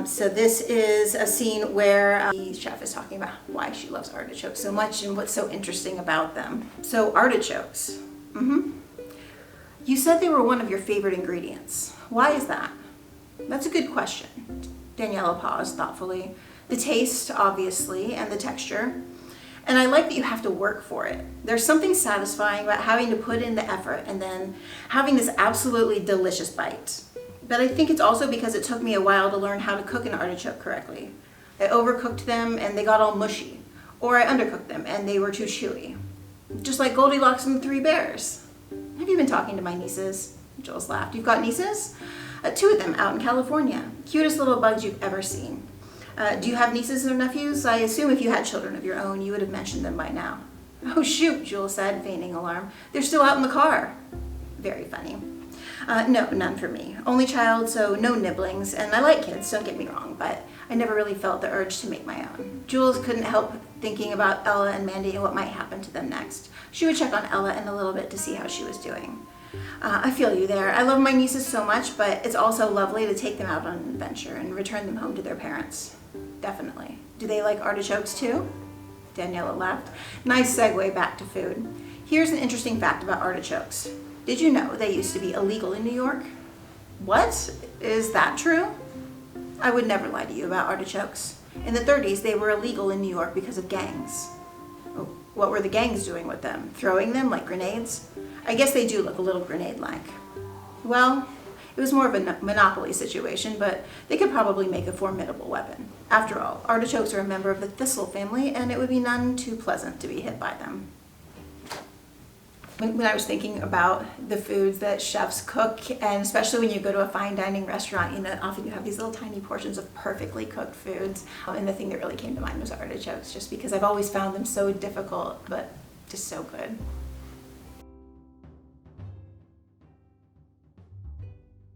So this is a scene where the chef is talking about why she loves artichokes so much and what's so interesting about them. So artichokes. You said they were one of your favorite ingredients. Why is that? That's a good question. Daniela paused thoughtfully. The taste, obviously, and the texture. And I like that you have to work for it. There's something satisfying about having to put in the effort and then having this absolutely delicious bite. But I think it's also because it took me a while to learn how to cook an artichoke correctly. I overcooked them and they got all mushy. Or I undercooked them and they were too chewy. Just like Goldilocks and the Three Bears. Have you been talking to my nieces? Jules laughed. You've got nieces? 2 of them out in California. Cutest little bugs you've ever seen. Do you have nieces or nephews? I assume if you had children of your own, you would have mentioned them by now. Oh shoot, Jules said, feigning alarm. They're still out in the car. Very funny. No, none for me. Only child, so no nibblings, and I like kids, don't get me wrong, but I never really felt the urge to make my own. Jules couldn't help thinking about Ella and Mandy and what might happen to them next. She would check on Ella in a little bit to see how she was doing. I feel you there. I love my nieces so much, but it's also lovely to take them out on an adventure and return them home to their parents. Definitely. Do they like artichokes too? Daniela laughed. Nice segue back to food. Here's an interesting fact about artichokes. Did you know they used to be illegal in New York? What? Is that true? I would never lie to you about artichokes. In the 30s, they were illegal in New York because of gangs. Oh, what were the gangs doing with them? Throwing them like grenades? I guess they do look a little grenade-like. Well, it was more of a monopoly situation, but they could probably make a formidable weapon. After all, artichokes are a member of the thistle family, and it would be none too pleasant to be hit by them. When I was thinking about the foods that chefs cook, and especially when you go to a fine dining restaurant, often you have these little tiny portions of perfectly cooked foods. And the thing that really came to mind was artichokes, just because I've always found them so difficult, but just so good.